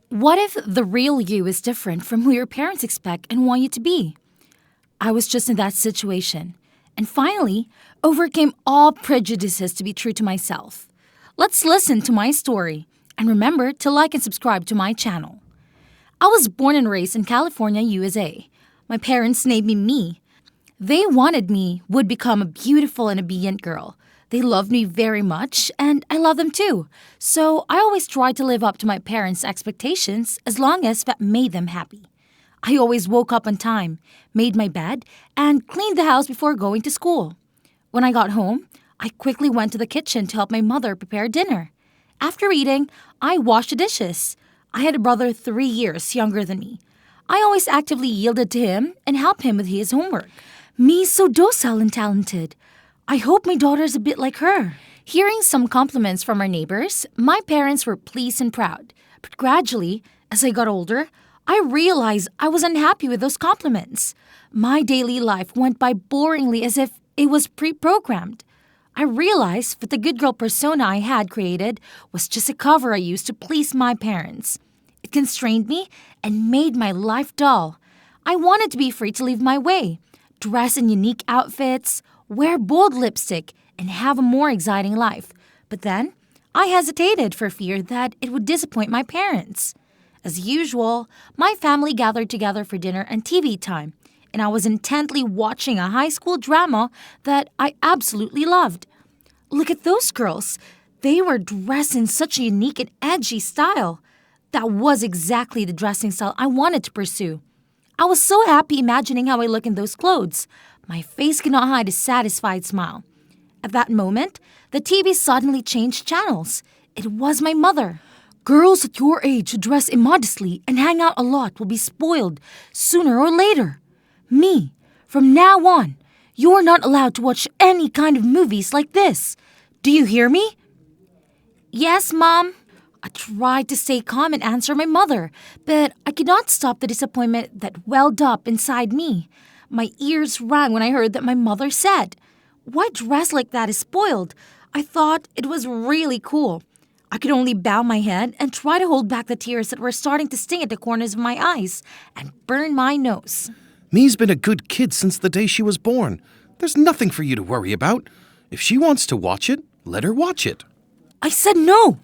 What if the real you is different from who your parents expect and want you to be? I was just in that situation, and finally overcame all prejudices to be true to myself. Let's listen to my story, and remember to like and subscribe to my channel. I was born and raised in California, USA. My parents named me Me. They wanted me would become a beautiful and obedient girl. They loved me very much, and I love them too. So I always tried to live up to my parents' expectations as long as that made them happy. I always woke up on time, made my bed, and cleaned the house before going to school. When I got home, I quickly went to the kitchen to help my mother prepare dinner. After eating, I washed the dishes. I had a brother 3 years younger than me. I always actively yielded to him and helped him with his homework. Me so docile and talented. I hope my daughter's a bit like her. Hearing some compliments from our neighbors, my parents were pleased and proud. But gradually, as I got older, I realized I was unhappy with those compliments. My daily life went by boringly as if it was pre-programmed. I realized that the good girl persona I had created was just a cover I used to please my parents. It constrained me and made my life dull. I wanted to be free to live my way, dress in unique outfits, wear bold lipstick, and have a more exciting life. But then, I hesitated for fear that it would disappoint my parents. As usual, my family gathered together for dinner and TV time, and I was intently watching a high school drama that I absolutely loved. Look at those girls. They were dressed in such a unique and edgy style. That was exactly the dressing style I wanted to pursue. I was so happy imagining how I look in those clothes. My face could not hide a satisfied smile. At that moment, the TV suddenly changed channels. It was my mother. Girls at your age who dress immodestly and hang out a lot will be spoiled sooner or later. Me, from now on, you're not allowed to watch any kind of movies like this. Do you hear me? Yes, Mom. I tried to stay calm and answer my mother, but I could not stop the disappointment that welled up inside me. My ears rang when I heard that my mother said, "Why dress like that is spoiled?" I thought it was really cool. I could only bow my head and try to hold back the tears that were starting to sting at the corners of my eyes and burn my nose. Me's been a good kid since the day she was born. There's nothing for you to worry about. If she wants to watch it, let her watch it. I said no.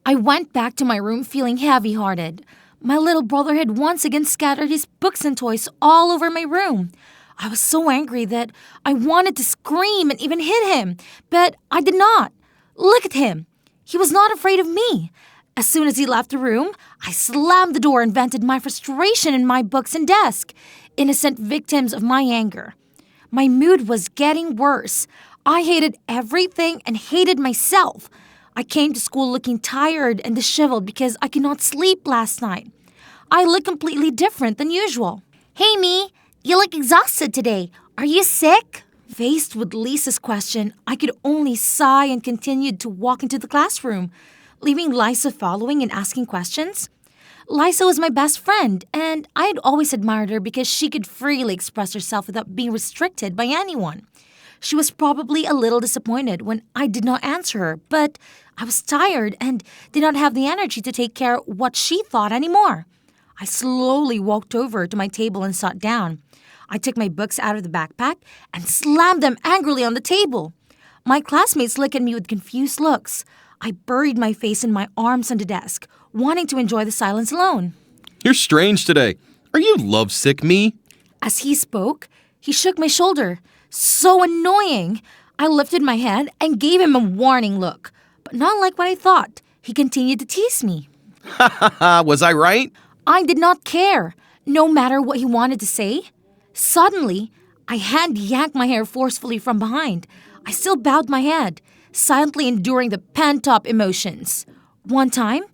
I went back to my room feeling heavy-hearted. My little brother had once again scattered his books and toys all over my room. I was so angry that I wanted to scream and even hit him, but I did not. Look at him. He was not afraid of me. As soon as he left the room, I slammed the door and vented my frustration in my books and desk, innocent victims of my anger. My mood was getting worse. I hated everything and hated myself. I came to school looking tired and disheveled because I could not sleep last night. I look completely different than usual. Hey, Me, you look exhausted today. Are you sick? Faced with Lisa's question, I could only sigh and continued to walk into the classroom, leaving Lisa following and asking questions. Lisa was my best friend, and I had always admired her because she could freely express herself without being restricted by anyone. She was probably a little disappointed when I did not answer her, but I was tired and did not have the energy to take care of what she thought anymore. I slowly walked over to my table and sat down. I took my books out of the backpack and slammed them angrily on the table. My classmates looked at me with confused looks. I buried my face in my arms on the desk, wanting to enjoy the silence alone. You're strange today. Are you lovesick, Me? As he spoke, he shook my shoulder. So annoying! I lifted my head and gave him a warning look. But not like what I thought. He continued to tease me. Was I right? I did not care, no matter what he wanted to say. Suddenly, I had yanked my hair forcefully from behind. I still bowed my head, silently enduring the pent-up emotions. 1 time,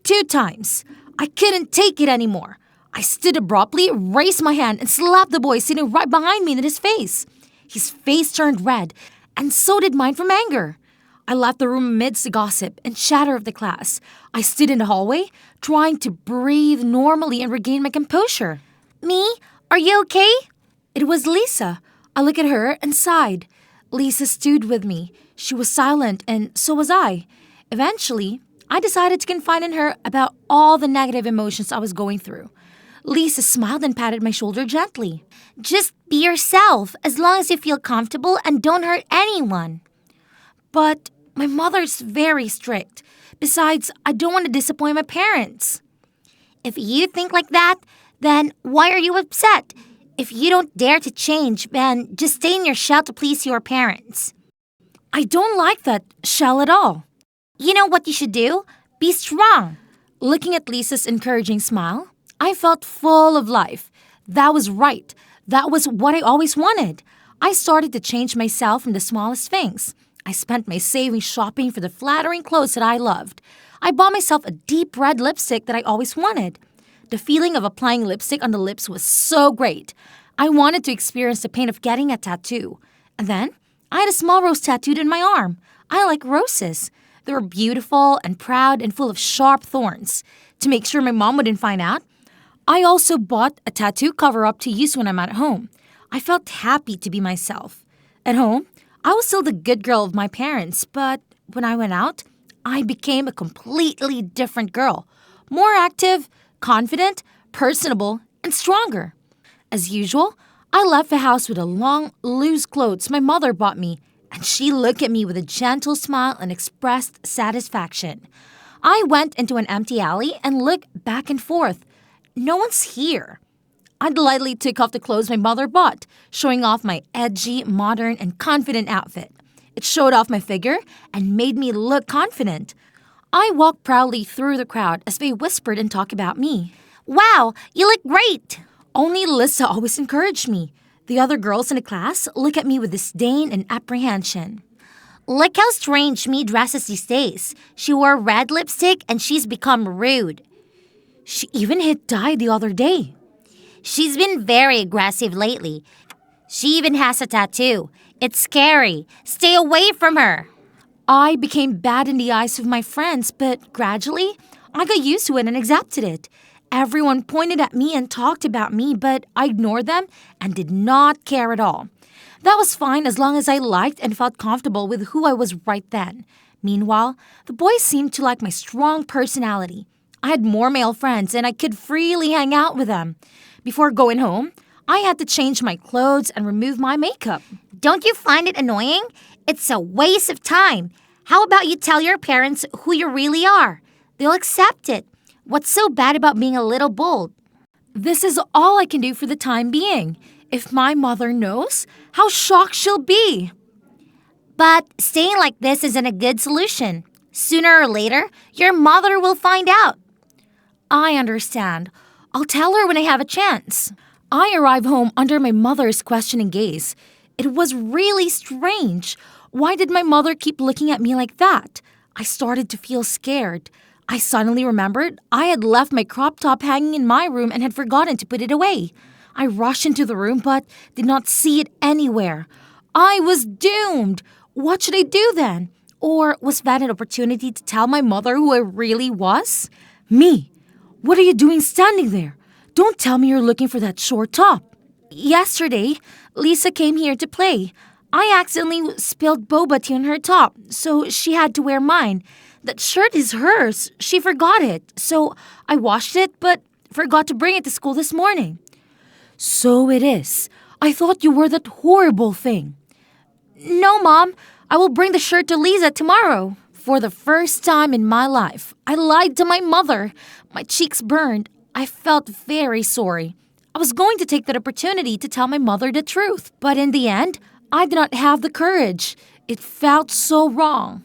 2 times. I couldn't take it anymore. I stood abruptly, raised my hand, and slapped the boy sitting right behind me in his face. His face turned red, and so did mine from anger. I left the room amidst the gossip and chatter of the class. I stood in the hallway, trying to breathe normally and regain my composure. Me, are you okay? It was Lisa. I looked at her and sighed. Lisa stood with me. She was silent, and so was I. Eventually, I decided to confide in her about all the negative emotions I was going through. Lisa smiled and patted my shoulder gently. Just be yourself, as long as you feel comfortable and don't hurt anyone. But my mother's very strict. Besides, I don't want to disappoint my parents. If you think like that, then why are you upset? If you don't dare to change, then just stay in your shell to please your parents. I don't like that shell at all. You know what you should do? Be strong. Looking at Lisa's encouraging smile, I felt full of life. That was right. That was what I always wanted. I started to change myself from the smallest things. I spent my savings shopping for the flattering clothes that I loved. I bought myself a deep red lipstick that I always wanted. The feeling of applying lipstick on the lips was so great. I wanted to experience the pain of getting a tattoo. And then, I had a small rose tattooed in my arm. I like roses. They were beautiful and proud and full of sharp thorns. To make sure my mom wouldn't find out, I also bought a tattoo cover-up to use when I'm at home. I felt happy to be myself. At home, I was still the good girl of my parents, but when I went out, I became a completely different girl. More active, confident, personable, and stronger. As usual, I left the house with the long, loose clothes my mother bought me, and she looked at me with a gentle smile and expressed satisfaction. I went into an empty alley and looked back and forth. No one's here. I delightedly took off the clothes my mother bought, showing off my edgy, modern, and confident outfit. It showed off my figure and made me look confident. I walked proudly through the crowd as they whispered and talked about me. Wow, you look great! Only Lisa always encouraged me. The other girls in the class look at me with disdain and apprehension. Look how strange me dresses these days. She wore red lipstick and she's become rude. She even hit Di the other day. She's been very aggressive lately. She even has a tattoo. It's scary. Stay away from her. I became bad in the eyes of my friends, but gradually, I got used to it and accepted it. Everyone pointed at me and talked about me, but I ignored them and did not care at all. That was fine as long as I liked and felt comfortable with who I was right then. Meanwhile, the boys seemed to like my strong personality. I had more male friends and I could freely hang out with them. Before going home, I had to change my clothes and remove my makeup. Don't you find it annoying? It's a waste of time. How about you tell your parents who you really are? They'll accept it. What's so bad about being a little bold? This is all I can do for the time being. If my mother knows, how shocked she'll be. But staying like this isn't a good solution. Sooner or later, your mother will find out. I understand. I'll tell her when I have a chance. I arrived home under my mother's questioning gaze. It was really strange. Why did my mother keep looking at me like that? I started to feel scared. I suddenly remembered I had left my crop top hanging in my room and had forgotten to put it away. I rushed into the room but did not see it anywhere. I was doomed. What should I do then? Or was that an opportunity to tell my mother who I really was? Me? What are you doing standing there? Don't tell me you're looking for that short top. Yesterday, Lisa came here to play. I accidentally spilled boba tea on her top, so she had to wear mine. That shirt is hers. She forgot it, so I washed it but forgot to bring it to school this morning. So it is. I thought you were that horrible thing. No, Mom. I will bring the shirt to Lisa tomorrow. For the first time in my life, I lied to my mother. My cheeks burned. I felt very sorry. I was going to take that opportunity to tell my mother the truth, but in the end, I did not have the courage. It felt so wrong.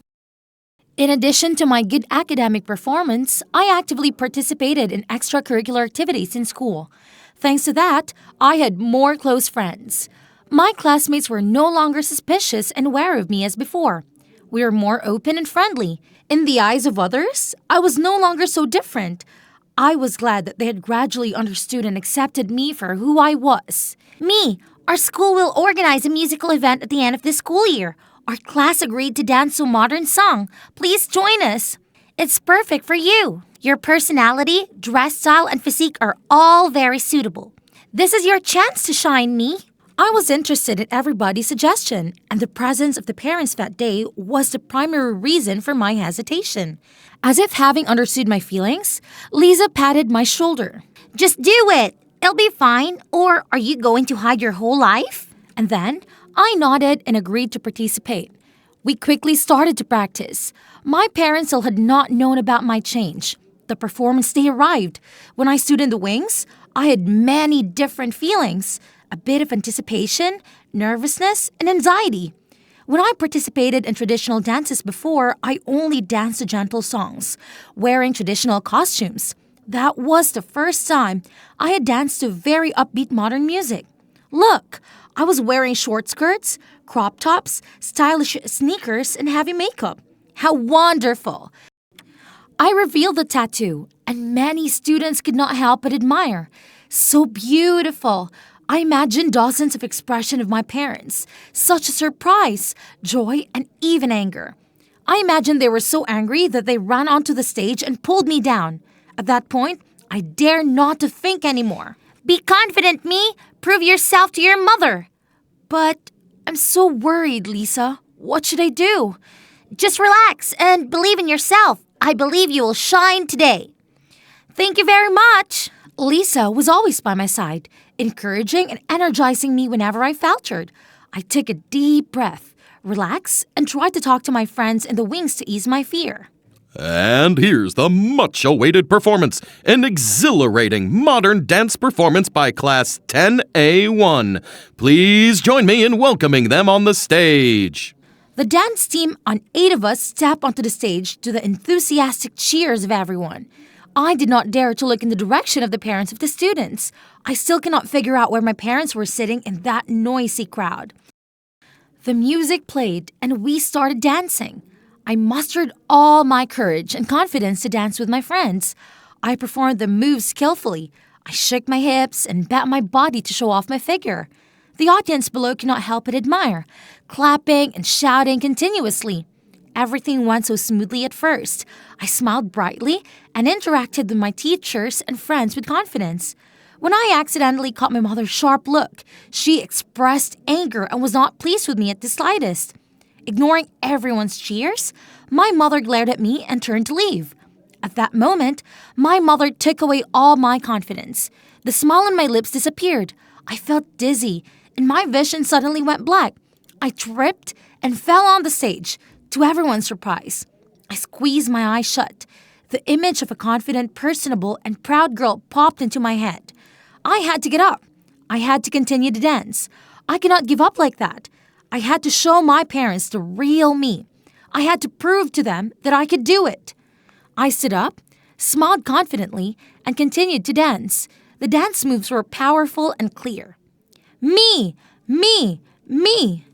In addition to my good academic performance, I actively participated in extracurricular activities in school. Thanks to that, I had more close friends. My classmates were no longer suspicious and aware of me as before. We were more open and friendly. In the eyes of others, I was no longer so different. I was glad that they had gradually understood and accepted me for who I was. Our school will organize a musical event at the end of this school year. Our class agreed to dance to a modern song. Please join us. It's perfect for you. Your personality, dress style, and physique are all very suitable. This is your chance to shine, me. I was interested in everybody's suggestion, and the presence of the parents that day was the primary reason for my hesitation. As if having understood my feelings, Lisa patted my shoulder. Just do it. It'll be fine. Or are you going to hide your whole life? And then I nodded and agreed to participate. We quickly started to practice. My parents still had not known about my change. The performance day arrived. When I stood in the wings, I had many different feelings. A bit of anticipation, nervousness, and anxiety. When I participated in traditional dances before, I only danced to gentle songs, wearing traditional costumes. That was the first time I had danced to very upbeat modern music. Look, I was wearing short skirts, crop tops, stylish sneakers, and heavy makeup. How wonderful! I revealed the tattoo, and many students could not help but admire. So beautiful! I imagined dozens of expressions of my parents, such as surprise, joy, and even anger. I imagined they were so angry that they ran onto the stage and pulled me down. At that point, I dare not to think anymore. Be confident, me. Prove yourself to your mother. But I'm so worried, Lisa. What should I do? Just relax and believe in yourself. I believe you will shine today. Thank you very much. Lisa was always by my side, encouraging and energizing me whenever I faltered. I took a deep breath, relaxed, and tried to talk to my friends in the wings to ease my fear. And here's the much-awaited performance, an exhilarating modern dance performance by Class 10A1. Please join me in welcoming them on the stage. The dance team on 8 of us stepped onto the stage to the enthusiastic cheers of everyone. I did not dare to look in the direction of the parents of the students. I still cannot figure out where my parents were sitting in that noisy crowd. The music played and we started dancing. I mustered all my courage and confidence to dance with my friends. I performed the moves skillfully. I shook my hips and bent my body to show off my figure. The audience below could not help but admire, clapping and shouting continuously. Everything went so smoothly at first. I smiled brightly and interacted with my teachers and friends with confidence. When I accidentally caught my mother's sharp look, she expressed anger and was not pleased with me at the slightest. Ignoring everyone's cheers, my mother glared at me and turned to leave. At that moment, my mother took away all my confidence. The smile on my lips disappeared. I felt dizzy, and my vision suddenly went black. I tripped and fell on the stage, to everyone's surprise. I squeezed my eyes shut. The image of a confident, personable, and proud girl popped into my head. I had to get up. I had to continue to dance. I could not give up like that. I had to show my parents the real me. I had to prove to them that I could do it. I stood up, smiled confidently, and continued to dance. The dance moves were powerful and clear. Me! Me! Me!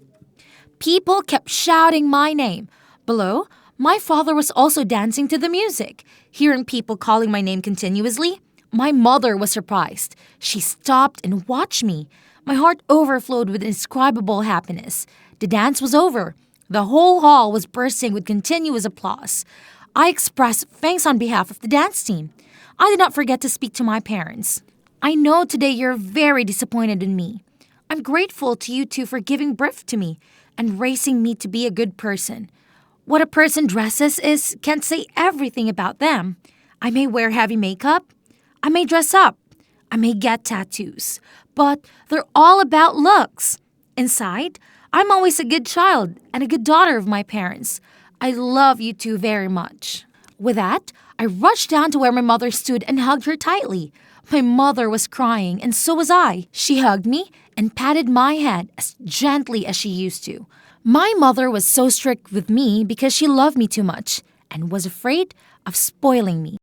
People kept shouting my name. Below, my father was also dancing to the music. Hearing people calling my name continuously, my mother was surprised. She stopped and watched me. My heart overflowed with indescribable happiness. The dance was over. The whole hall was bursting with continuous applause. I expressed thanks on behalf of the dance team. I did not forget to speak to my parents. I know today you're very disappointed in me. I'm grateful to you two for giving birth to me and raising me to be a good person. What a person dresses can't say everything about them. I may wear heavy makeup. I may dress up. I may get tattoos. But they're all about looks. Inside, I'm always a good child and a good daughter of my parents. I love you two very much. With that, I rushed down to where my mother stood and hugged her tightly. My mother was crying, and so was I. She hugged me and patted my head as gently as she used to. My mother was so strict with me because she loved me too much and was afraid of spoiling me.